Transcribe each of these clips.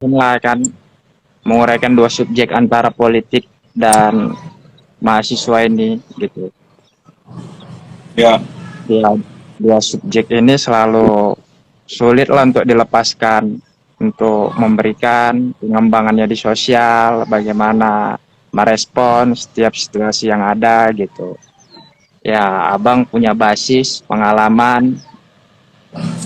lah kan menguraikan dua subjek antara politik dan mahasiswa ini gitu. Ya, Dua, dua subjek ini selalu sulit lah untuk dilepaskan, untuk memberikan pengembangannya di sosial, bagaimana merespon setiap situasi yang ada gitu. Ya, abang punya basis pengalaman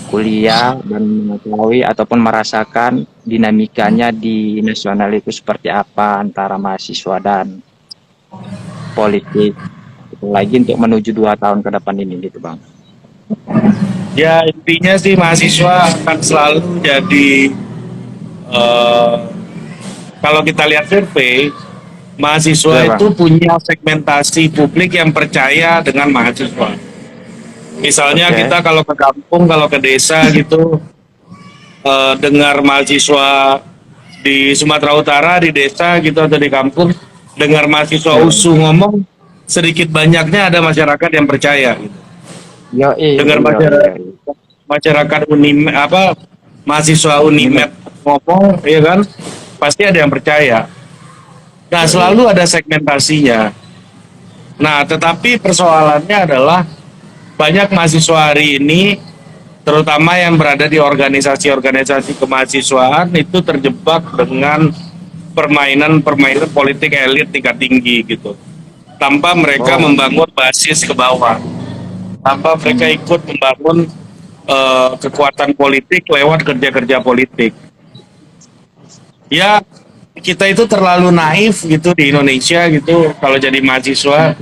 kuliah dan mengetahui ataupun merasakan dinamikanya di nasional itu seperti apa antara mahasiswa dan politik. Lagi untuk menuju 2 tahun ke depan ini gitu bang. ya intinya sih mahasiswa akan selalu jadi eh, kalau kita lihat survei, mahasiswa Ya itu bang. punya segmentasi publik yang percaya dengan mahasiswa. Misalnya Oke. kita kalau ke kampung, kalau ke desa gitu, dengar mahasiswa di Sumatera Utara, di desa gitu atau di kampung, dengar mahasiswa Ya bang. USU ngomong, sedikit banyaknya ada masyarakat yang percaya. Gitu. Yo Dengar yo yo. masyarakat Unim apa mahasiswa Ini Unimed ngomong, ya kan, pasti ada yang percaya. Nah, yo selalu ada segmentasinya. Nah, tetapi persoalannya adalah banyak mahasiswa hari ini, terutama yang berada di organisasi-organisasi kemahasiswaan, itu terjebak dengan permainan-permainan politik elit tingkat tinggi gitu. Tanpa mereka oh. membangun basis ke bawah, tanpa mereka Hmm. ikut membangun kekuatan politik lewat kerja-kerja politik. Ya, kita itu terlalu naif gitu di Indonesia gitu kalau jadi mahasiswa,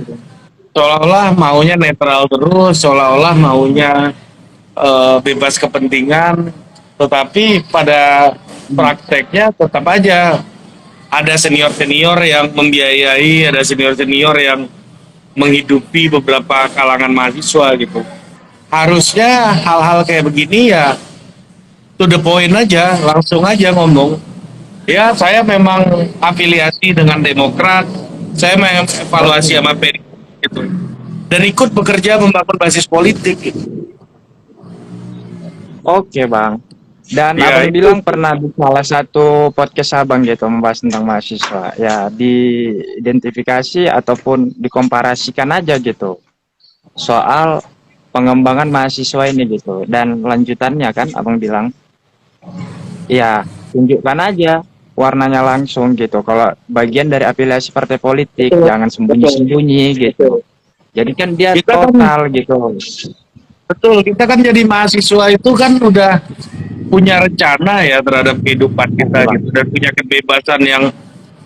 seolah-olah maunya netral terus, seolah-olah maunya bebas kepentingan, tetapi pada Hmm. prakteknya tetap aja ada senior-senior yang membiayai, ada senior-senior yang menghidupi beberapa kalangan mahasiswa gitu. Harusnya hal-hal kayak begini ya to the point aja, langsung aja ngomong. Ya, saya memang afiliasi dengan Demokrat, saya mengevaluasi sama PDI gitu. Dan ikut bekerja membangun basis politik gitu. Oke bang. Dan Ya, abang itu bilang pernah di salah satu podcast abang gitu membahas tentang mahasiswa. Ya diidentifikasi ataupun dikomparasikan aja gitu soal pengembangan mahasiswa ini gitu. Dan lanjutannya kan abang bilang, ya tunjukkan aja warnanya langsung gitu. Kalau bagian dari afiliasi partai politik, betul, jangan betul. sembunyi-sembunyi gitu. Jadi kan dia Kita kan total gitu. betul, kita kan jadi mahasiswa itu kan udah punya rencana ya terhadap kehidupan Oke kita bang. gitu dan punya kebebasan yang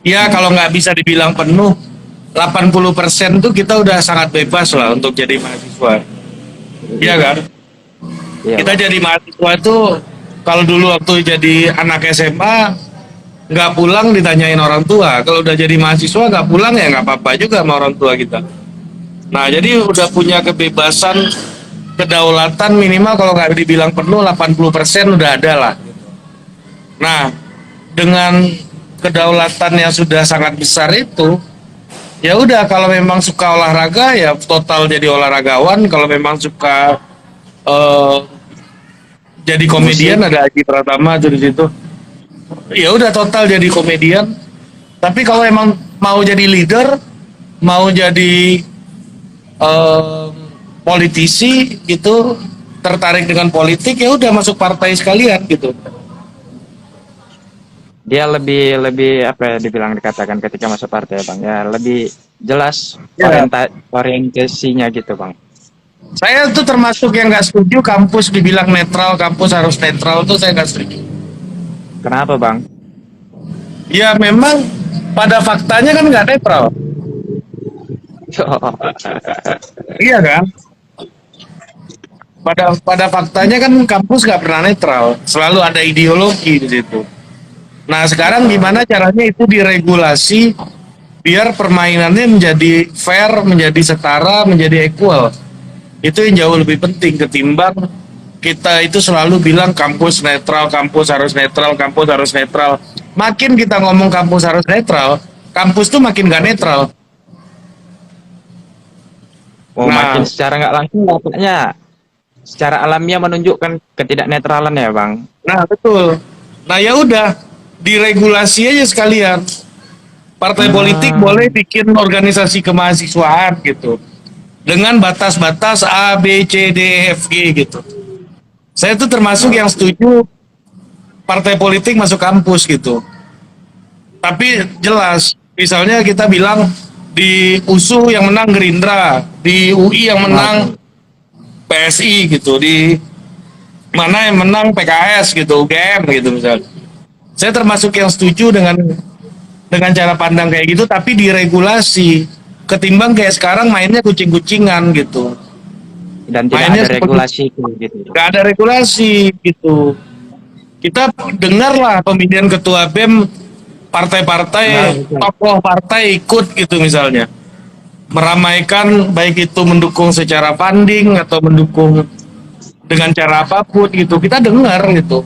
ya kalau nggak bisa dibilang penuh 80% tuh kita udah sangat bebas lah untuk jadi mahasiswa. Iya kan? Iya Kita bang. jadi mahasiswa itu kalau dulu waktu jadi anak SMA nggak pulang ditanyain orang tua. Kalau udah jadi mahasiswa nggak pulang ya nggak apa-apa juga sama orang tua kita. Nah jadi udah punya kebebasan kedaulatan minimal kalau nggak dibilang penuh 80% udah ada lah. Nah dengan kedaulatan yang sudah sangat besar itu ya udah kalau memang suka olahraga ya total jadi olahragawan, kalau memang suka eh, jadi komedian Musik. ada Aji Pratama tuh di situ. Ya udah total jadi komedian. Tapi kalau emang mau jadi leader, mau jadi eh, politisi gitu, tertarik dengan politik ya udah masuk partai sekalian gitu. Dia lebih lebih apa ya dibilang dikatakan ketika masuk partai bang ya lebih jelas Ya, orientasinya gitu bang. saya tuh termasuk yang nggak setuju kampus dibilang netral, kampus harus netral tuh saya nggak setuju. Kenapa bang? Ya memang pada faktanya kan nggak netral, iya kan? Pada faktanya kan kampus nggak pernah netral, selalu ada ideologi di situ. Nah sekarang Betul. gimana caranya itu diregulasi biar permainannya menjadi fair, menjadi setara, menjadi equal. Itu yang jauh lebih penting ketimbang kita itu selalu bilang kampus netral, kampus harus netral, kampus harus netral. Makin kita ngomong kampus harus netral, kampus tuh makin gak netral. Oh makin Nah, secara nggak langsung dapatnya secara alamiah menunjukkan ketidaknetralan ya bang. nah betul. Nah ya udah, diregulasi aja sekalian. Partai politik Ah, boleh bikin organisasi kemahasiswaan gitu dengan batas-batas A, B, C, D, E, F, G gitu. Saya tuh termasuk yang setuju partai politik masuk kampus gitu. Tapi jelas, misalnya kita bilang di USU yang menang Gerindra, di UI yang menang oke. PSI gitu, di mana yang menang PKS gitu, UGM gitu misalnya. Saya termasuk yang setuju dengan cara pandang kayak gitu, tapi diregulasi. Ketimbang kayak sekarang mainnya kucing-kucingan gitu. Dan tidak Mainnya ada seperti regulasi itu gitu. nggak ada regulasi gitu. Kita dengarlah pemilihan ketua BEM, Nah, partai-partai, betul. tokoh partai ikut gitu misalnya. Meramaikan baik itu mendukung secara funding atau mendukung dengan cara apapun gitu. Kita dengar gitu.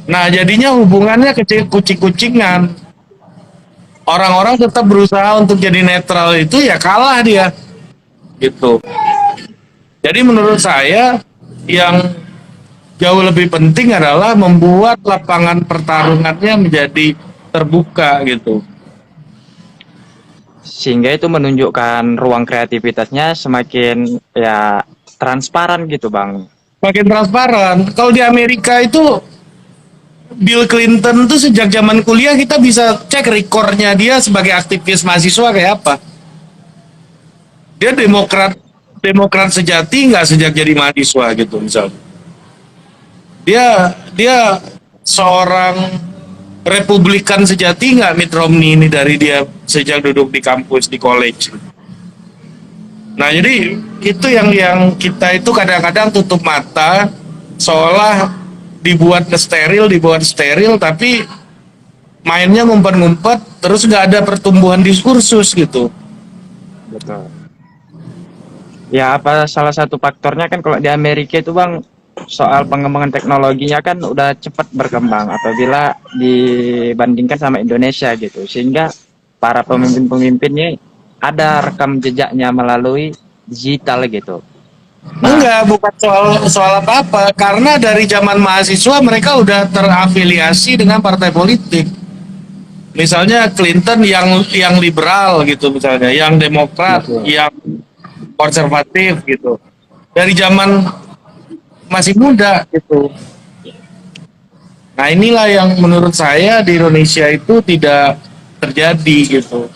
Nah, jadinya hubungannya kucing-kucingan. Orang-orang tetap berusaha untuk jadi netral itu ya kalah dia gitu. Jadi menurut saya yang jauh lebih penting adalah membuat lapangan pertarungannya menjadi terbuka gitu. Sehingga itu menunjukkan ruang kreativitasnya semakin ya transparan gitu Bang. Makin transparan. Kalau di Amerika itu Bill Clinton tuh sejak zaman kuliah kita bisa cek rekornya dia sebagai aktivis mahasiswa kayak apa. Dia demokrat sejati nggak sejak jadi mahasiswa gitu misalnya. Dia seorang Republikan sejati nggak Mitt Romney ini dari dia sejak duduk di kampus di college. Nah jadi itu yang kita itu kadang-kadang tutup mata seolah dibuat steril tapi mainnya ngumpet-ngumpet terus nggak ada pertumbuhan diskursus gitu. Betul. Ya apa salah satu faktornya kan kalau di Amerika itu Bang soal pengembangan teknologinya kan udah cepat berkembang apabila dibandingkan sama Indonesia gitu. Sehingga para pemimpin-pemimpinnya ada rekam jejaknya melalui digital gitu. Nah, Enggak, bukan soal apa-apa karena dari zaman mahasiswa mereka udah terafiliasi dengan partai politik. Misalnya Clinton yang liberal gitu misalnya, yang demokrat, betul. yang konservatif gitu. Dari zaman masih muda gitu. Nah, inilah yang menurut saya di Indonesia itu tidak terjadi gitu.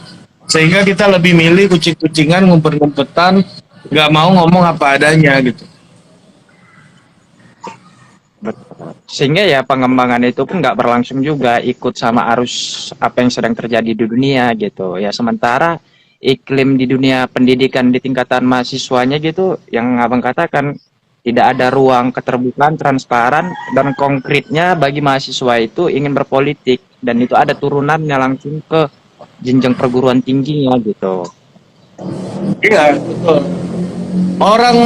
Sehingga kita lebih milih kucing-kucingan, ngumpet-ngumpetan, nggak mau ngomong apa adanya gitu. Betul. Sehingga ya pengembangan itu pun nggak berlangsung juga ikut sama arus apa yang sedang terjadi di dunia gitu. Ya sementara iklim di dunia pendidikan di tingkatan mahasiswanya gitu yang abang katakan tidak ada ruang keterbukaan, transparan dan konkretnya bagi mahasiswa itu ingin berpolitik dan itu ada turunannya langsung ke jenjang perguruan tingginya gitu. Iya, betul. Orang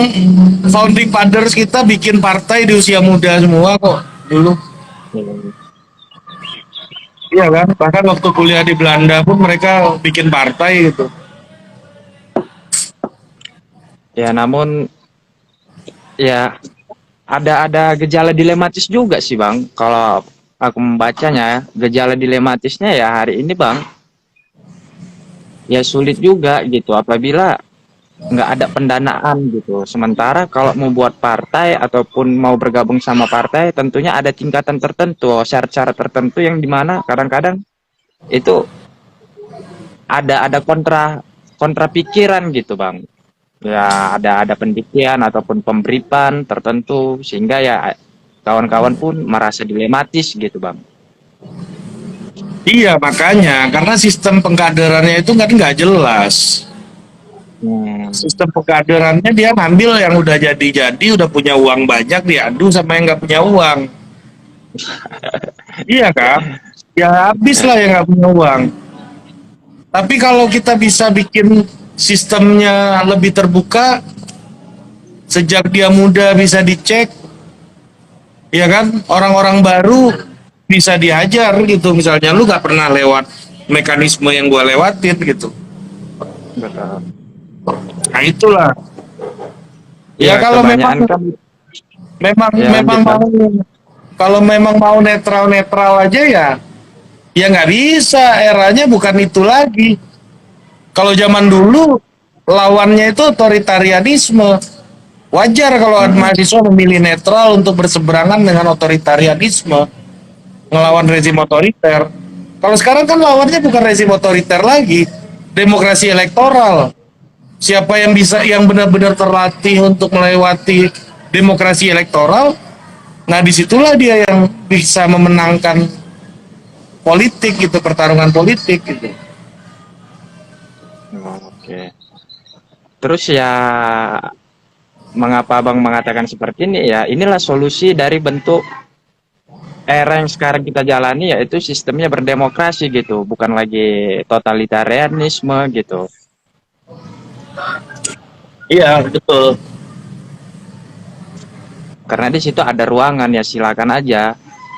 founding fathers kita bikin partai di usia muda semua kok dulu. Iya kan? Bahkan waktu kuliah di Belanda pun mereka bikin partai gitu. Ya namun ya ada gejala dilematis juga sih Bang. Kalau aku membacanya, gejala dilematisnya ya hari ini Bang, ya sulit juga gitu apabila nggak ada pendanaan gitu. Sementara kalau mau buat partai ataupun mau bergabung sama partai, tentunya ada tingkatan tertentu, syarat-syarat tertentu yang dimana kadang-kadang itu ada kontra pikiran gitu Bang. Ya ada pendidikan ataupun pemberitaan tertentu sehingga ya kawan-kawan pun merasa dilematis gitu Bang. Iya makanya karena sistem pengkaderannya itu kan nggak jelas. Hmm, Sistem pengkaderannya dia ngambil yang udah jadi udah punya uang banyak diadu sama yang nggak punya uang. Iya kan? Ya habis lah yang nggak punya uang. Tapi kalau kita bisa bikin sistemnya lebih terbuka, sejak dia muda bisa dicek, ya kan? Orang-orang baru bisa diajar gitu. Misalnya lu nggak pernah lewat mekanisme yang gua lewatin gitu. betul. Nah itulah. Ya Ya kalau memang kebanyakan kan memang ya memang lanjut Bang. mau kalau memang mau netral netral aja ya Ya nggak bisa, eranya bukan itu lagi. Kalau zaman dulu lawannya itu otoritarianisme. Wajar kalau Mm-mm. mahasiswa memilih netral untuk berseberangan dengan otoritarianisme, ngelawan rezim otoriter. Kalau sekarang kan lawannya bukan rezim otoriter lagi, demokrasi elektoral. Siapa yang bisa, yang benar-benar terlatih untuk melewati demokrasi elektoral, nah disitulah dia yang bisa memenangkan politik gitu, pertarungan politik gitu. Oke. Terus ya, mengapa Abang mengatakan seperti ini ya? Inilah solusi dari bentuk era yang sekarang kita jalani, yaitu sistemnya berdemokrasi gitu, bukan lagi totalitarianisme gitu. Iya betul. Karena di situ ada ruangan, ya silakan aja,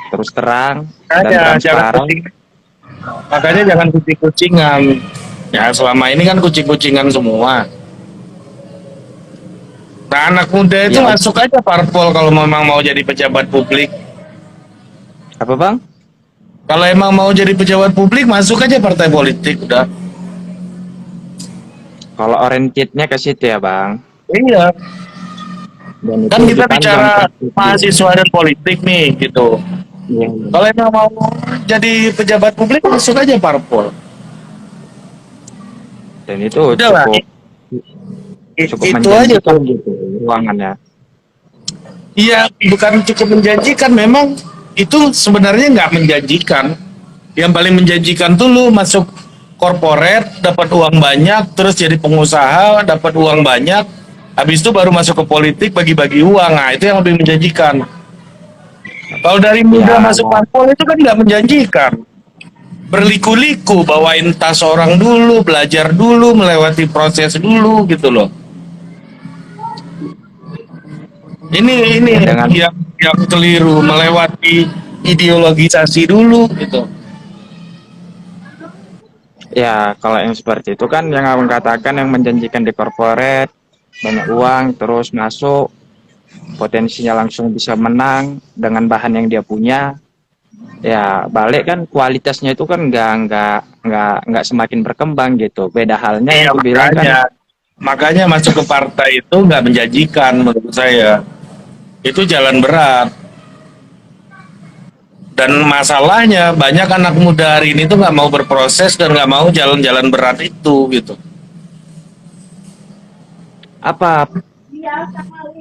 terus terang dan Makanya jangan transparan. kucing, makanya jangan kucing-kucingan. Ya selama ini kan kucing-kucingan semua. Nah anak muda itu Ya, masuk aja parpol kalau memang mau jadi pejabat publik. apa Bang? Kalau emang mau jadi pejabat publik masuk aja partai politik udah. Kalau orientednya ke situ ya Bang. Iya. Dan itu Kan kita lebih panjang bicara perspektifnya. mahasiswa dan politik nih gitu. Iya. Kalau emang mau jadi pejabat publik masuk aja parpol. Dan itu Udah lah. cukup cukup Itu aja menjanjikan tuh. gitu ruangannya. Iya, bukan cukup menjanjikan, memang itu sebenarnya nggak menjanjikan. Yang paling menjanjikan tuh lu masuk korporat, dapat uang banyak, terus jadi pengusaha, dapat uang banyak, habis itu baru masuk ke politik bagi-bagi uang. Nah, itu yang lebih menjanjikan. Kalau dari muda Ya, masuk parpol itu kan nggak menjanjikan. Berliku-liku, bawain tas orang dulu, belajar dulu, melewati proses dulu gitu loh. Ini ya dengan yang keliru, melewati ideologisasi dulu gitu. ya kalau yang seperti itu kan yang abang katakan, yang menjanjikan di corporate banyak uang terus masuk, potensinya langsung bisa menang dengan bahan yang dia punya. Ya balik kan, kualitasnya itu kan nggak semakin berkembang gitu. Beda halnya yang Iya aku bilang kan. makanya masuk ke partai itu nggak menjanjikan menurut saya. Itu jalan berat. Dan masalahnya banyak anak muda hari ini tuh nggak mau berproses dan nggak mau jalan-jalan berat itu gitu. Apa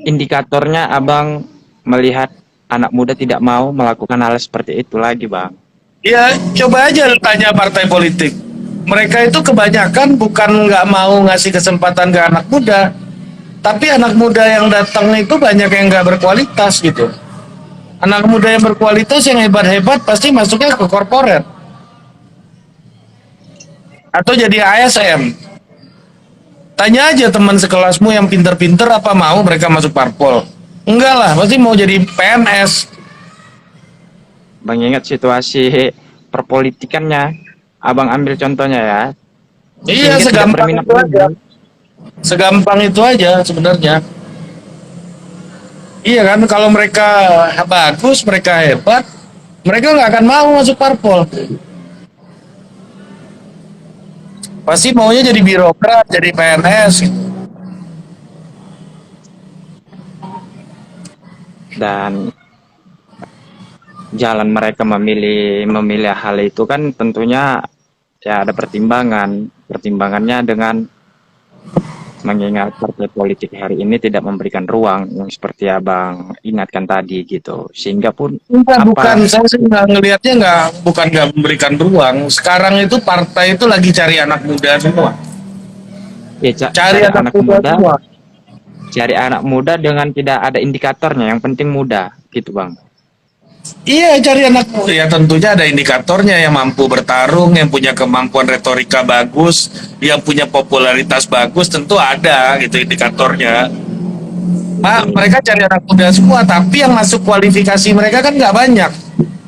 indikatornya abang melihat anak muda tidak mau melakukan hal seperti itu lagi bang? Ya coba aja tanya partai politik. Mereka itu kebanyakan bukan nggak mau ngasih kesempatan ke anak muda, tapi anak muda yang datang itu banyak yang nggak berkualitas gitu. Anak muda yang berkualitas yang hebat-hebat pasti masuknya ke korporat atau jadi ASN. Tanya aja teman sekelasmu yang pinter-pinter apa mau mereka masuk parpol. Enggak lah, pasti mau jadi PNS. Bang ingat situasi perpolitikannya, abang ambil contohnya ya, Iya, sehingga tidak segampang berminat itu aja. lagi. Segampang itu aja sebenarnya. Iya kan, kalau mereka bagus, mereka hebat, mereka nggak akan mau masuk parpol. Pasti maunya jadi birokrat, jadi PNS. Dan jalan mereka memilih memilih hal itu kan tentunya ya ada pertimbangannya dengan mengingat partai politik hari ini tidak memberikan ruang yang seperti abang ingatkan tadi gitu, sehingga pun Enggak, bukan. apa Saya sih nggak ngelihatnya bukan nggak memberikan ruang. Sekarang itu partai itu lagi cari anak muda semua. ya Cari anak muda semua. cari anak muda dengan tidak ada indikatornya, yang penting muda gitu bang. Iya, cari anak muda. Ya tentunya ada indikatornya, yang mampu bertarung, yang punya kemampuan retorika bagus, yang punya popularitas bagus, tentu ada gitu indikatornya. Mereka cari anak muda semua, tapi yang masuk kualifikasi mereka kan nggak banyak.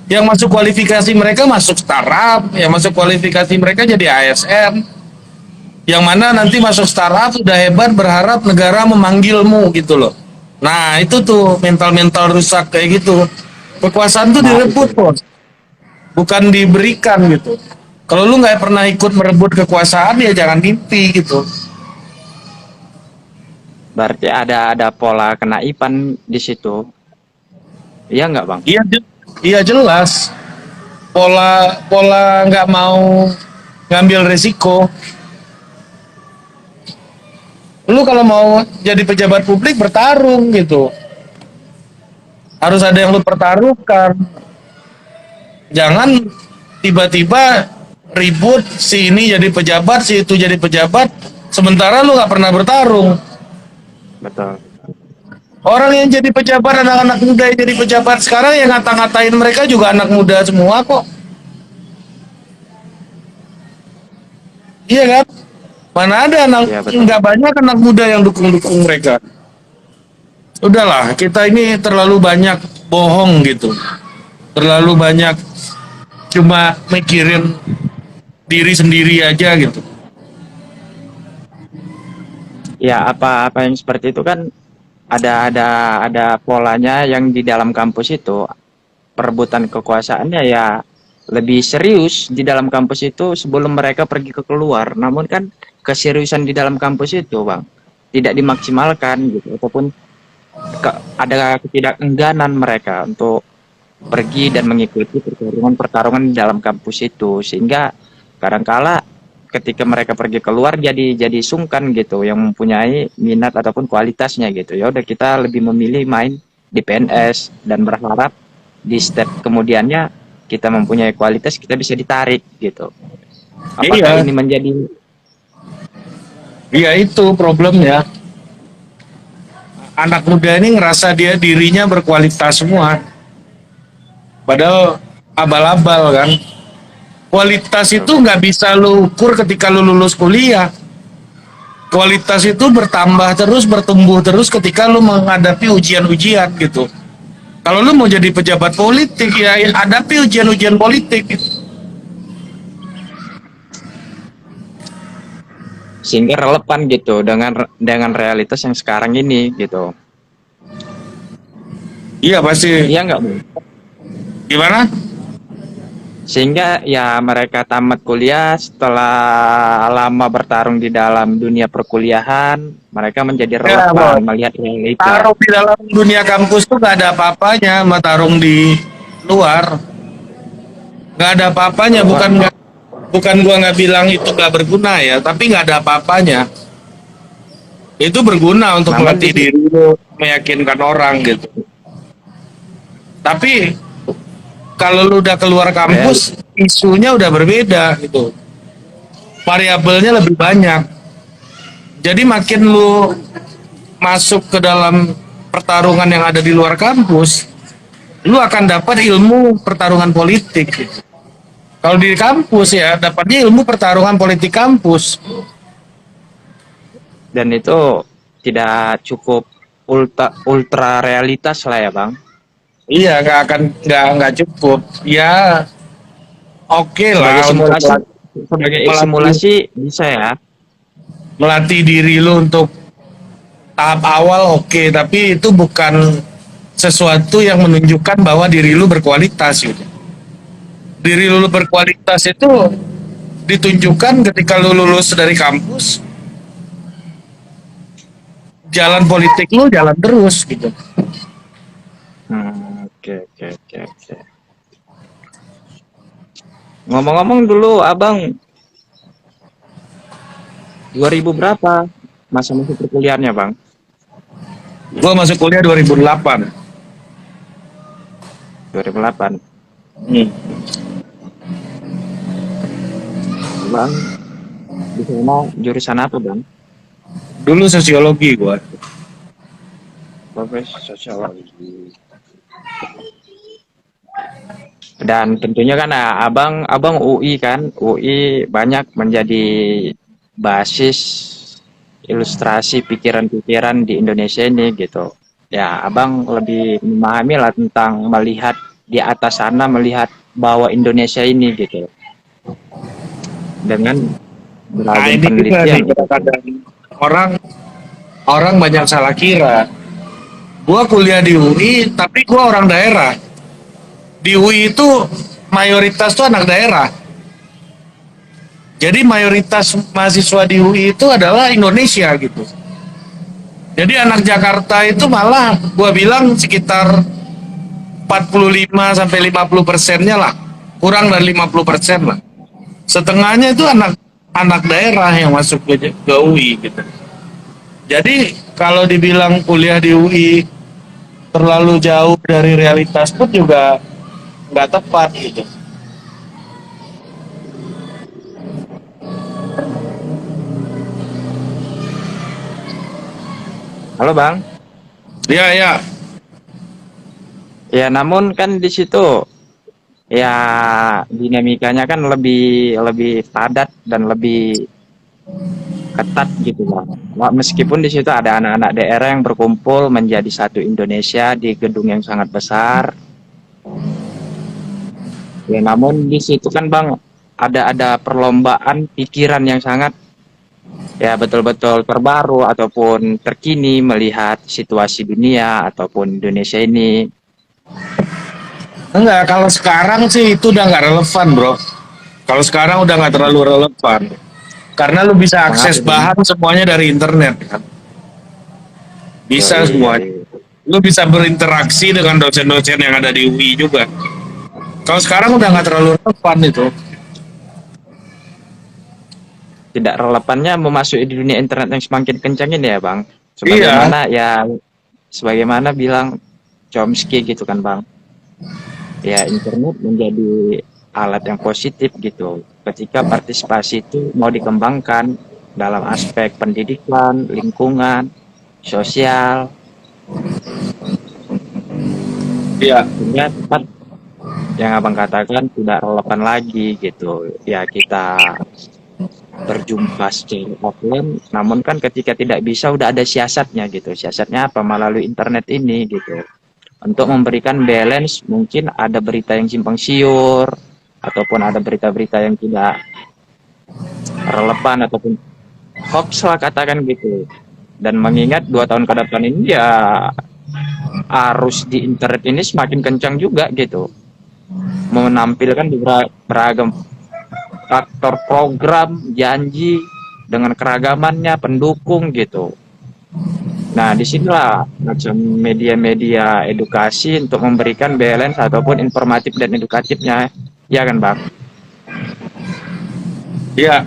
Yang masuk kualifikasi mereka masuk startup, yang masuk kualifikasi mereka jadi ASN. Yang mana nanti masuk startup sudah hebat, berharap negara memanggilmu gitu loh. Nah itu tuh mental-mental rusak kayak gitu. Kekuasaan tuh Nah direbut itu bos. bukan diberikan gitu. Kalau lu nggak pernah ikut merebut kekuasaan ya jangan mimpi gitu. Berarti ada pola kenaipan di situ. Iya nggak, Bang? Iya, iya jelas. Pola pola nggak mau ngambil resiko. Lu kalau mau jadi pejabat publik bertarung gitu. Harus ada yang lu pertaruhkan. Jangan tiba-tiba ribut si ini jadi pejabat, si itu jadi pejabat, sementara lu nggak pernah bertarung. Betul. Orang yang jadi pejabat, anak-anak muda yang jadi pejabat sekarang yang ngata-ngatain mereka juga anak muda semua kok. Iya kan? Mana ada anak, Iya, betul. nggak banyak anak muda yang dukung-dukung mereka. Udahlah, kita ini terlalu banyak bohong gitu. Terlalu banyak cuma mikirin diri sendiri aja gitu. Ya, apa-apa yang seperti itu kan ada polanya yang di dalam kampus itu perebutan kekuasaannya ya lebih serius di dalam kampus itu sebelum mereka pergi ke keluar. Namun kan keseriusan di dalam kampus itu, Bang, tidak dimaksimalkan gitu ataupun ada ketidakengganan mereka untuk pergi dan mengikuti pertarungan-pertarungan di dalam kampus itu sehingga kadangkala ketika mereka pergi keluar jadi sungkan gitu yang mempunyai minat ataupun kualitasnya gitu. Ya udah kita lebih memilih main di PNS dan berharap di step kemudiannya kita mempunyai kualitas kita bisa ditarik gitu. Apakah Iya, ini menjadi iya itu problemnya. Anak muda ini ngerasa dia dirinya berkualitas semua. Padahal abal-abal kan. Kualitas itu nggak bisa lu ukur ketika lu lulus kuliah. Kualitas itu bertambah terus, bertumbuh terus ketika lu menghadapi ujian-ujian gitu. Kalau lu mau jadi pejabat politik ya hadapi ujian-ujian politik. sehingga relevan gitu dengan realitas yang sekarang ini gitu. Iya pasti. Iya nggak, Bu? Gimana? Sehingga ya mereka tamat kuliah setelah lama bertarung di dalam dunia perkuliahan, mereka menjadi Ya, relevan Bos. melihat realita. Tarung di dalam dunia kampus tuh gak ada apa-apanya sama tarung di luar. Gak ada apa-apanya, bukan gua nggak bilang itu gak berguna ya, tapi gak ada apa-apanya. Itu berguna untuk Namun melatih diri lu, meyakinkan orang gitu. Tapi kalau lu udah keluar kampus, isunya udah berbeda gitu. Variabelnya lebih banyak. Jadi makin lu masuk ke dalam pertarungan yang ada di luar kampus, lu akan dapat ilmu pertarungan politik gitu. Kalau di kampus ya dapatnya ilmu pertarungan politik kampus. Dan itu tidak cukup ultra realitas lah ya, Bang. Iya, nggak cukup. Ya oke Sebagai lah untuk simulasi, sebagai simulasi bisa ya. melatih diri lu untuk tahap awal oke, tapi itu bukan sesuatu yang menunjukkan bahwa diri lu berkualitas gitu. Diri lu berkualitas itu ditunjukkan ketika lu lulus dari kampus, jalan politik lu jalan terus gitu. Oke. Ngomong-ngomong dulu, Abang 2000 berapa masa-masa perkuliahannya, Bang? Gua masuk kuliah 2008. 2008. Hmm. Bang, di sana jurusan apa, Bang? Dulu sosiologi gua. Profesi sosiologi. Dan tentunya kan abang UI kan, UI banyak menjadi basis ilustrasi pikiran-pikiran di Indonesia ini gitu. Ya, abang lebih memahami lah tentang melihat di atas sana, melihat bahwa Indonesia ini gitu. Dengan Nah beragam ini juga nih penelitian. kadang orang banyak salah kira. Gua kuliah di UI, tapi gua orang daerah. Di UI itu mayoritas tuh anak daerah. Jadi mayoritas mahasiswa di UI itu adalah Indonesia gitu. Jadi anak Jakarta itu malah gua bilang sekitar 45 sampai 50%-nya lah. Kurang dari 50% lah. Setengahnya itu anak anak daerah yang masuk ke UI gitu. Jadi kalau dibilang kuliah di UI terlalu jauh dari realitas pun juga nggak tepat gitu. Halo Bang. Ya ya, Ya namun kan di situ ya dinamikanya kan lebih lebih padat dan lebih ketat gitu Bang. Meskipun di situ ada anak-anak daerah yang berkumpul menjadi satu Indonesia di gedung yang sangat besar. Ya namun di situ kan Bang ada perlombaan pikiran yang sangat ya betul-betul terbaru ataupun terkini melihat situasi dunia ataupun Indonesia ini. enggak, kalau sekarang sih itu udah nggak relevan bro. Kalau sekarang udah nggak terlalu relevan. Karena lu bisa Mengapa akses Bang? bahan semuanya dari internet kan. Bisa Yoi, semuanya. yoi. Lu bisa berinteraksi dengan dosen-dosen yang ada di UI juga. Kalau sekarang udah nggak terlalu relevan itu. Tidak relevannya memasuki di dunia internet yang semakin kencang ini ya Bang. Iya, Sebagaimana bilang Chomsky gitu kan Bang. Ya internet menjadi alat yang positif gitu. Ketika partisipasi itu mau dikembangkan dalam aspek pendidikan, lingkungan, sosial, iya, sehingga tepat yang Abang katakan tidak relevan lagi gitu. Ya kita berjumpa secara offline, namun kan ketika tidak bisa udah ada siasatnya gitu. Siasatnya apa? Melalui internet ini gitu. Untuk memberikan balance, mungkin ada berita yang simpang siur, ataupun ada berita-berita yang tidak relevan ataupun hoax lah katakan gitu. Dan mengingat 2 tahun ke depan ini ya arus di internet ini semakin kencang juga gitu, menampilkan beragam faktor program janji dengan keragamannya pendukung gitu. Nah disinilah macam media-media edukasi untuk memberikan balance ataupun informatif dan edukatifnya, ya kan Bang? iya,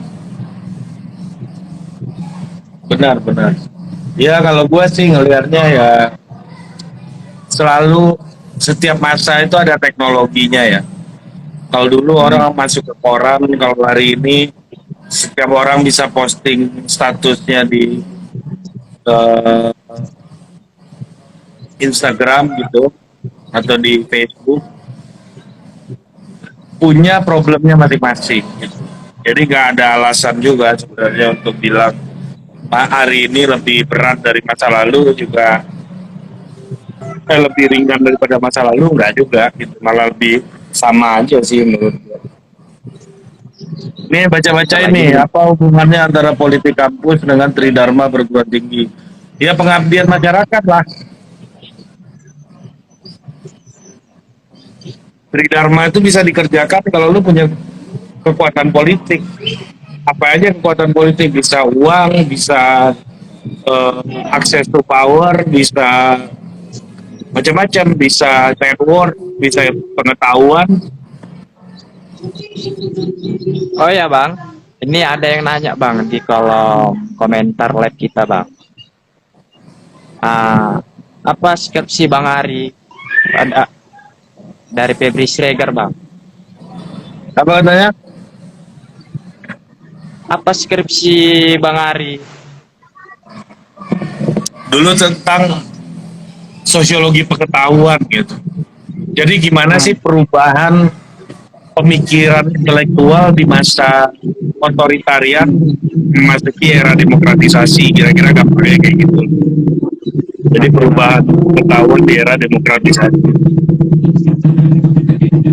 benar, benar. Ya kalau gua sih ngelihatnya ya selalu setiap masa itu ada teknologinya ya. Kalau dulu orang masuk ke koran, kalau hari ini setiap orang bisa posting statusnya di eh, Instagram gitu atau di Facebook, punya problemnya masing-masing gitu. Jadi nggak ada alasan juga sebenarnya untuk bilang "Pak, hari ini lebih berat dari masa lalu juga lebih ringan daripada masa lalu, nggak juga gitu, malah lebih sama aja sih menurut gue. Nih baca-baca Apalagi ini apa hubungannya antara politik kampus dengan Tridharma perguruan tinggi? Ya pengabdian masyarakat lah. Tridharma itu bisa dikerjakan kalau lu punya kekuatan politik. Apa aja kekuatan politik, bisa uang, bisa akses to power, bisa macam-macam, bisa network, bisa pengetahuan. oh ya Bang, ini ada yang nanya Bang di kolom komentar live kita Bang. Ah, apa skripsi Bang Ari ada dari Febri Sregar Bang? Apa katanya? Apa skripsi Bang Ari? Dulu tentang sosiologi pengetahuan gitu. Jadi gimana sih perubahan pemikiran intelektual di masa otoritarian memasuki era demokratisasi, kira-kira gampangnya kayak gitu. Jadi perubahan pengetahuan di era demokratisasi.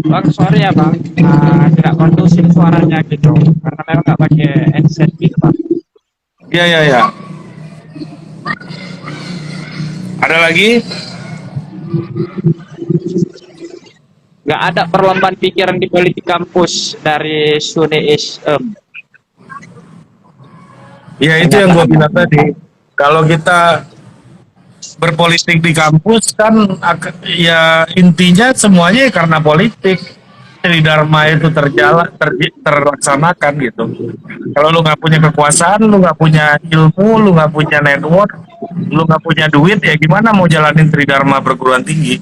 Bang sorry ya Bang, tidak kondusif suaranya gitu, karena memang nggak pakai headset gitu Bang. Iya, iya, iya. Ada lagi? nggak ada perlombaan pikiran di politik kampus dari Suneism. Ya itu yang Ternyata gue ada. bilang tadi. Kalau kita berpolitik di kampus kan ya intinya semuanya ya karena politik. Tridharma itu terlaksanakan gitu. Kalau lu nggak punya kekuasaan, lu nggak punya ilmu, lu nggak punya network, lu nggak punya duit, ya gimana mau jalanin Tridharma perguruan tinggi?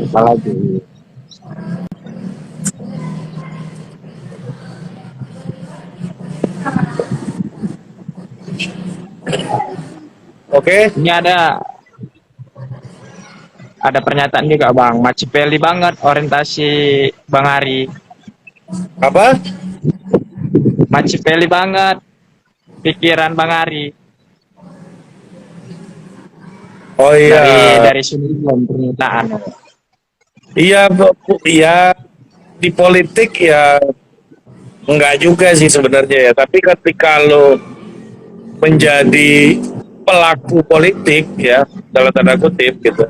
Apalagi Oke, ini ada pernyataan juga Bang, Macipeli banget orientasi Bang Ari. apa? Macipeli banget pikiran Bang Ari Oh iya, dari sini belum pernyataan. iya, iya di politik ya enggak juga sih sebenarnya ya. Tapi ketika lo menjadi pelaku politik ya dalam tanda kutip gitu,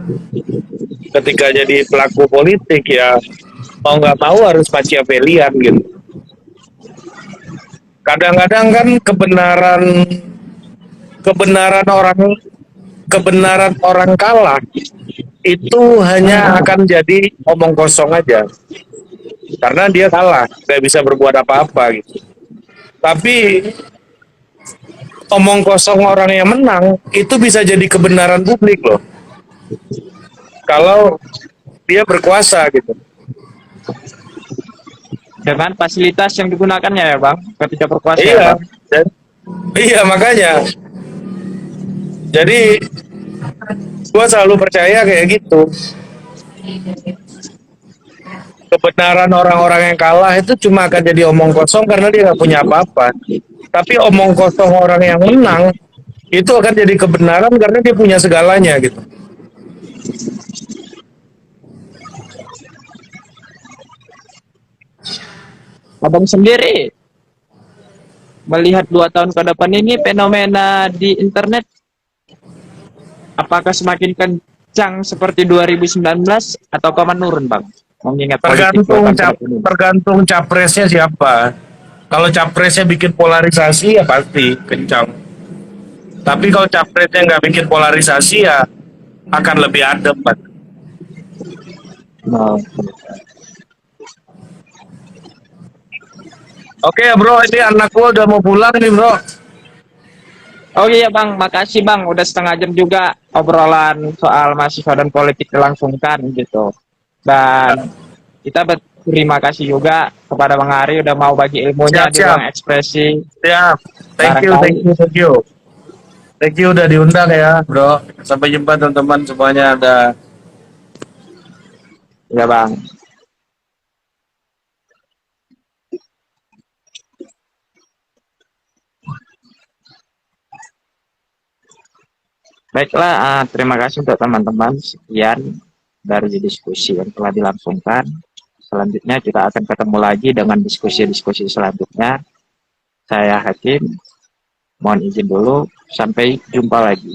ketika jadi pelaku politik ya mau nggak mau harus Machiavellian gitu. Kadang-kadang kan kebenaran orang kebenaran orang kalah itu hanya akan jadi omong kosong aja karena dia kalah nggak bisa berbuat apa-apa gitu. Tapi omong kosong orang yang menang itu bisa jadi kebenaran publik loh kalau dia berkuasa gitu. Dengan fasilitas yang digunakannya ya Bang, ketika berkuasa ya Iya, Bang. dan iya makanya. Jadi gua selalu percaya kayak gitu. Kebenaran orang-orang yang kalah itu cuma akan jadi omong kosong karena dia nggak punya apa-apa. Tapi omong kosong orang yang menang itu akan jadi kebenaran karena dia punya segalanya gitu. Abang sendiri melihat 2 tahun ke depan ini fenomena di internet apakah semakin kencang seperti 2019 atau menurun Bang? Mengingat politik 2 tahun ke depan ini. Tergantung capresnya siapa. Kalau capresnya bikin polarisasi ya pasti kencang. Tapi kalau capresnya nggak bikin polarisasi ya akan lebih adem, Pak. Nah, Oke ya bro, ini anak gua udah mau pulang nih bro. oh iya Bang, makasih Bang, udah setengah jam juga obrolan soal mahasiswa dan politik dilangsungkan gitu. Dan kita berterima kasih juga kepada Bang Ari udah mau bagi ilmunya di Siap-siap. ruang ekspresi. Ya, thank you, thank Barangkali, you, thank you. Thank you udah diundang ya bro. Sampai jumpa teman-teman semuanya. Ada ya Bang. Baiklah, terima kasih untuk teman-teman. Sekian dari diskusi yang telah dilangsungkan. Selanjutnya kita akan ketemu lagi dengan diskusi-diskusi selanjutnya. Saya Hakim, mohon izin dulu. Sampai jumpa lagi.